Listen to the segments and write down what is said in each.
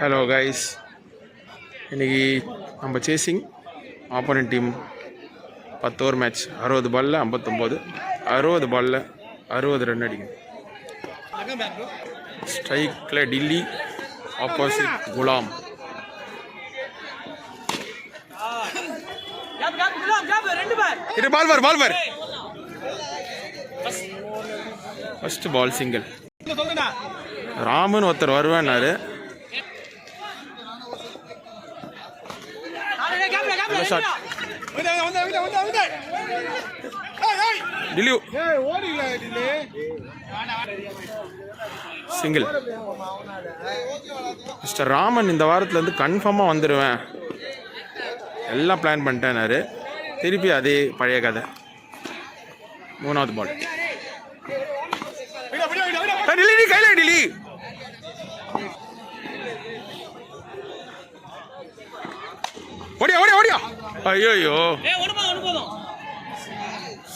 Hello guys, இன்றைக்கி நம்ம chasing opponent team 10 over match. 60 பாலில் 59, 60 பாலில் 60 ரன் அடிக்கும். ஸ்ட்ரைக்கில் டில்லி, ஆப்போசிட் குலாம். இது பால் பார் ஃபர்ஸ்ட் பால் சிங்கிள். ராமன் ஒருத்தர் வருவேன்னாரு. சிங்கிள். மிஸ்டர் ராமன் இந்த வாரத்துலேருந்து கன்ஃபார்மாக வந்துடுவேன், எல்லாம் பிளான் பண்ணிட்டேனாரு. திருப்பி அதே பழைய கதை. மூணாவது பால் கையில டிலி. ஓடியா ஓடியா ஓடியா. ஐயோ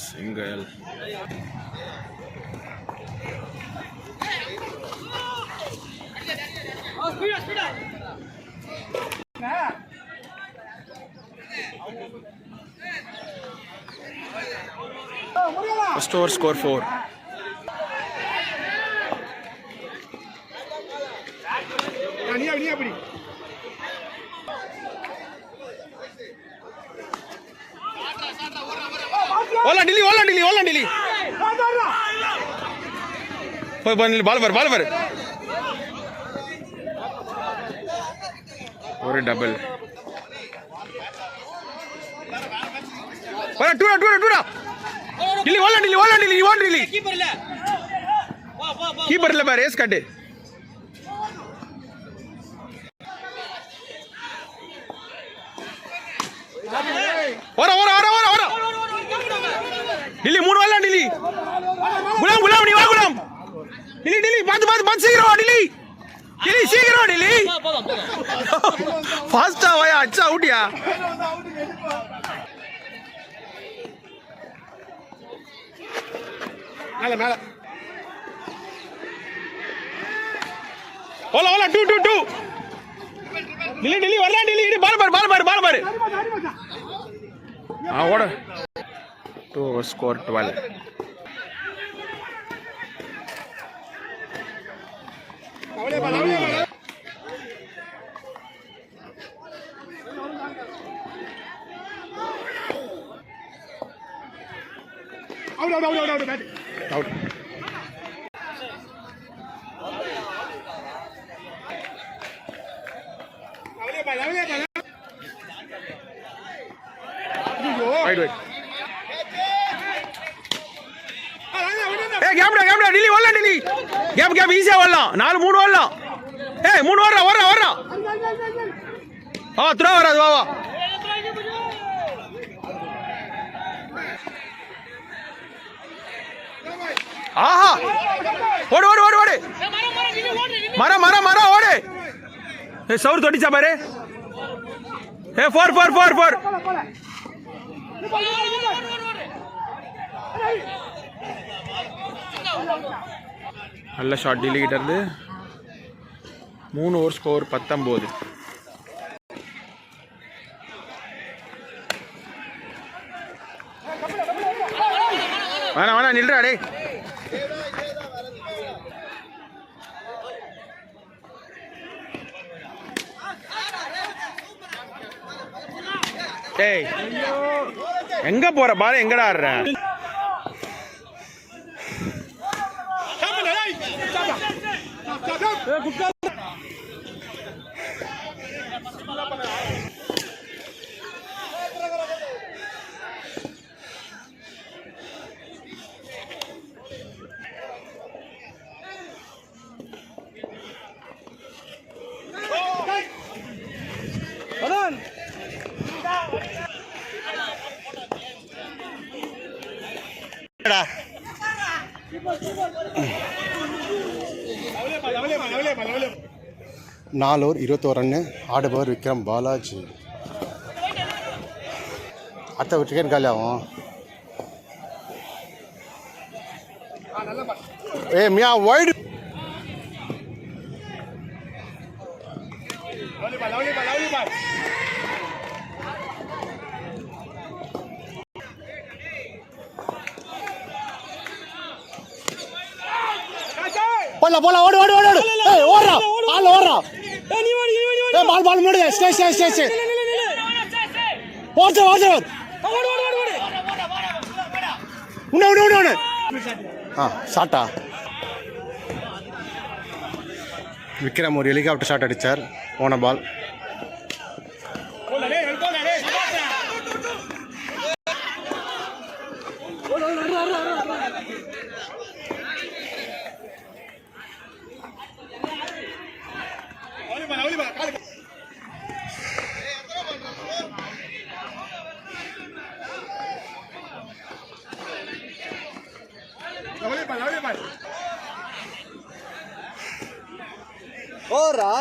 சிங்கிள். First over score 4. ஓலா டிலி போய் பால் பார் ஒரு டபுள். டூடா டிலி ஓலா டிலி கீப்பர் இல்ல பாரு, ரேஸ் கட்டு. ஓர டில்லி 3 வரலாம். டில்லி குலாம் நீ வா குலாம். டில்லி பாத்து சீக்கிரம் வா டில்லி சீக்கிரம் வா டில்லி. ஃபாஸ்டா வாயா, அச்சா அவுட்டியா. மேல ஓலா 2 டில்லி வரலாம். டில்லி பால் பாரு. ஓட 2 over score 12. Out. Wait. கேப்டா Delhi வரலாம். டில்லி கேப் ஈஸியா வரலாம். 4-3 வரலாம். 3 வர்றா. த்ரோ வராது. வா ஆஹா ஓடு மரம் ஓடு. சவுர் தொட்டிச்சா பாரு. 4 நல்ல ஷாட் டில்லி கிட்ட இருந்து. 3 ஓவர் ஸ்கோர் 19. வேணா நில்றா டே. டேய் எங்க போற பாரு, எங்கடா ஆடுற. நாலு ஓவர் 21 ரன்னு. ஆடுபவர் விக்ரம் பாலாஜி. அடுத்த விக்கெட் காலி ஆகும். மியா வைடு போடலாம் போடலாம் ஓடு ஓடு ஓடு ஓடு ஏய் ஓடுறா ஆள் ஓடுறா ஏய் பால் பால் மூடு ஸ்டே ஸ்டே ஸ்டே ஸ்டே ஓடு ஓடு ஓடு உன்ன உன்ன உன்ன ஷாட்டா விக்ரம் ஒரு ஹெலிகாப்டர் ஷாட் அடித்தார் போன பால். ஓரா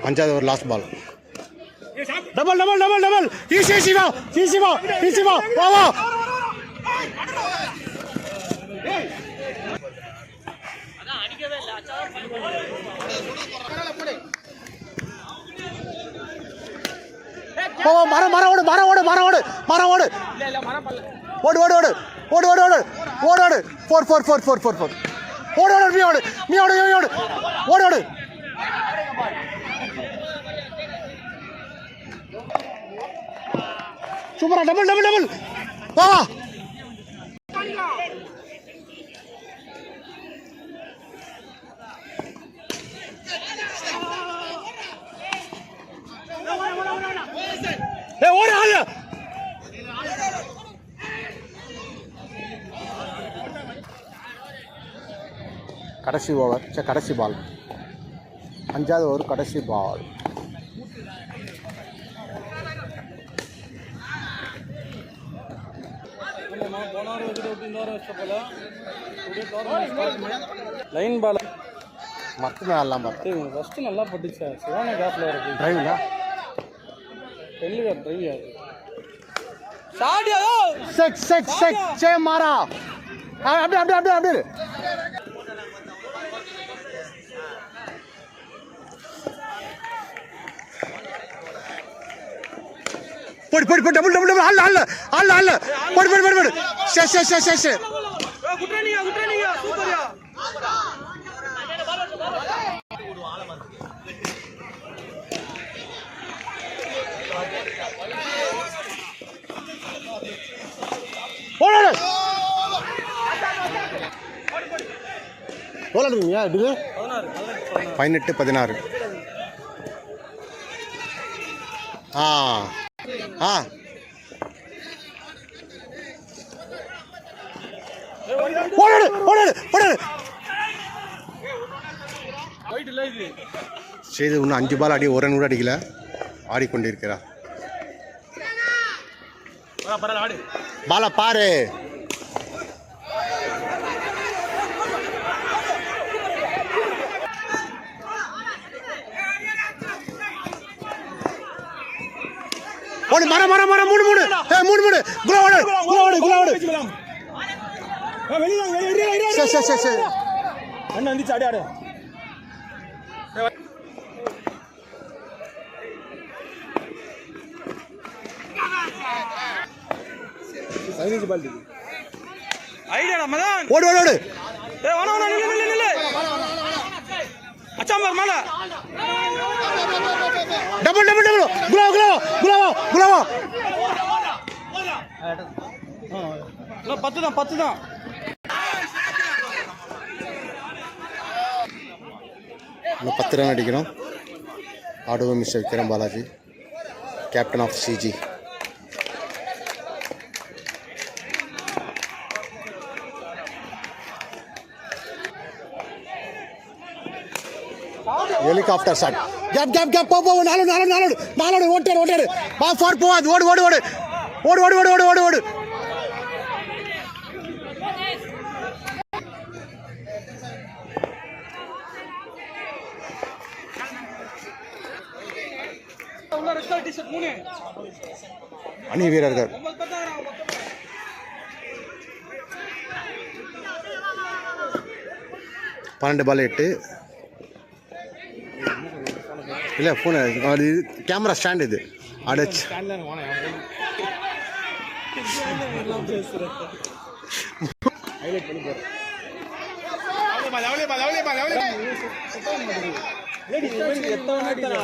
அஞ்சாவது ஒரு last ball. Double double double double easy easy வா ஈஸி வா ஈஸி வா வா வா ஓ மரம் மரம் ஓடு மரம் ஓடு மரம் ஓடு மரம் ஓடு ஓடு ஓடு ஓடு ஓடு ஓடு ஓடு ஓடு ஓடு four four four four four four ஓடு ஓடு மீ ஓடு மீ ஓடு மீ ஓடு ஓடு ஓடு சூப்பரா டபுள் டபுள் டபுள் வா வா ஏ ஓடு ஆளு கடைசி ஓவர் கடைசி பால். அஞ்சாவது ஓவர் கடைசி பால். லைன் பால் மொத்தமே ஆடலாம் பார்த்து ஃபஸ்ட்டு நல்லா பட்டுச்சா சிவான கேப்பில் இருக்கு டிரைவிங்கா பெல்லுகா ட்ரைவ் ஆகுது சாடியா செக் செக் செக் சே மாரா அப்படியே அப்படியே அப்படியே அப்படியே போடு போடு போடு டபுள் டபுள் டபுள் அல்ல அல்ல அல்ல அல்ல போடு போடு போடு போடு சே சே சே சே சே குட்ரனியா சூப்பர்யா ஓடு ஓடுறீங்க இது 18 16 ஆ ஆ ஓடு ஓடு ஓடு ரைட் இல்ல இது செய்து இன்னும் 5 பால் அடி ஒரு ரன் கூட அடிக்கல ஆடிக்கொண்டிருக்கிறார். பால பாரு ஓடு மர மர மர மூணு மூணு ஏய் மூணு மூணு குளோ ஓடு குளோ ஓடு குளோ ஓடு சரி சரி சரி சரி அண்ணா வந்து ஆடி ஆடு ஐடியா மதான் ஓடு ஓடு ஓடு ஏய் வாணா வாணா நில்லு நில்லு அச்சாம் மேல டபுள் டபுள் டபுள் குளோ குளோ குளோ குளோ இல்ல 10 தான் இன்னும் 10 ரன் அடிக்கணும். ஆடுவோம் mister Vikram Balaji, captain of CG. Helicopter shot gap gap gap போ போ நாலோடு நாலோடு நாலோடு நாலோடு ஓட்டாரு ஓட்டாரு பா ஃபார் போவாது ஓடு ஓடு ஓடு ஓடு ஓடு ஓடு ஓடு ஓடு ஓடு அணி வீரர்கள் 12 பால் 8 இல்லை ஃபோனு அது இது கேமரா ஸ்டாண்ட் இது அடைச்சு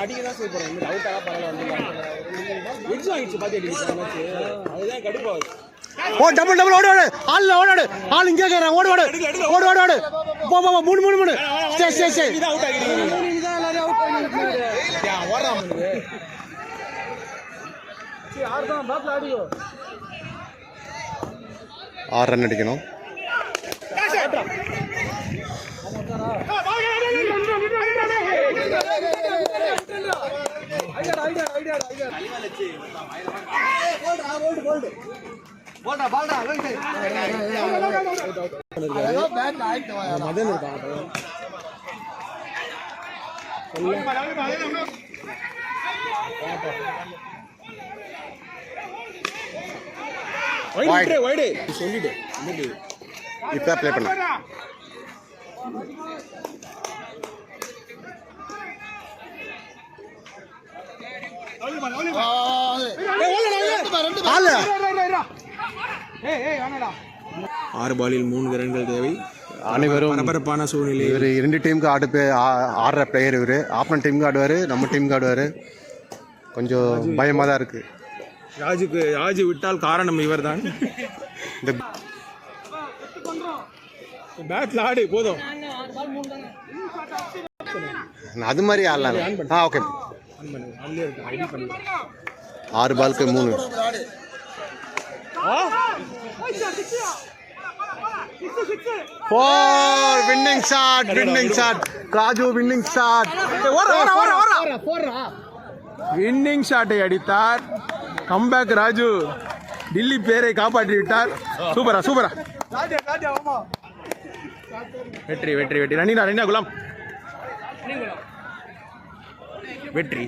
அடிக்கதான் சூப்பர் அவுட்டாக பரவாயில்ல எக்ஸாம் ஆகிடுச்சு அதுதான் கடுப்பாகுது. ஓ டபுள் டபுள் ஓடு ஓடு ஆள் ஓடாடு ஆள் இங்கே கேட்குறேன் ஓடு ஓடு ஓடு ஓடு ஓடு போ போ 3 ஸ்டே ஸ்டே ஸ்டே அவுட் ஆகிடுங்க ஓடுறான் 6 ரன் அடிக்கணும். சொல்லிட்டு இப்போ ப்ளே பண்ண ஆள் 6 பாலில் 3 ரன்கள் தேவை. அனைவரும் பரபரப்பான சூழ்நிலை. இவர் 2 டீமுக்கு ஆடுற பிளேயர் இவர். ஆப்பனன்ட் டீமுக்கு ஆடுவார், நம்ம டீமுக்கு ஆடுவார். கொஞ்சம் பயமாக தான் இருக்குது. ராஜு விட்டால் காரணம் இவர் தான். இந்த பேட்ல ஆடு போதும். அது மாதிரி ஆடலாம். ஓகே 6 பாலுக்கு 3. Winning shot Raju winning shot. வின்னிங் ஷாட்டை அடித்தார். கம்பேக் ராஜு டில்லி பேரை காப்பாற்றி விட்டார். சூப்பரா வெற்றி ரன்னினா குலாம் வெற்றி.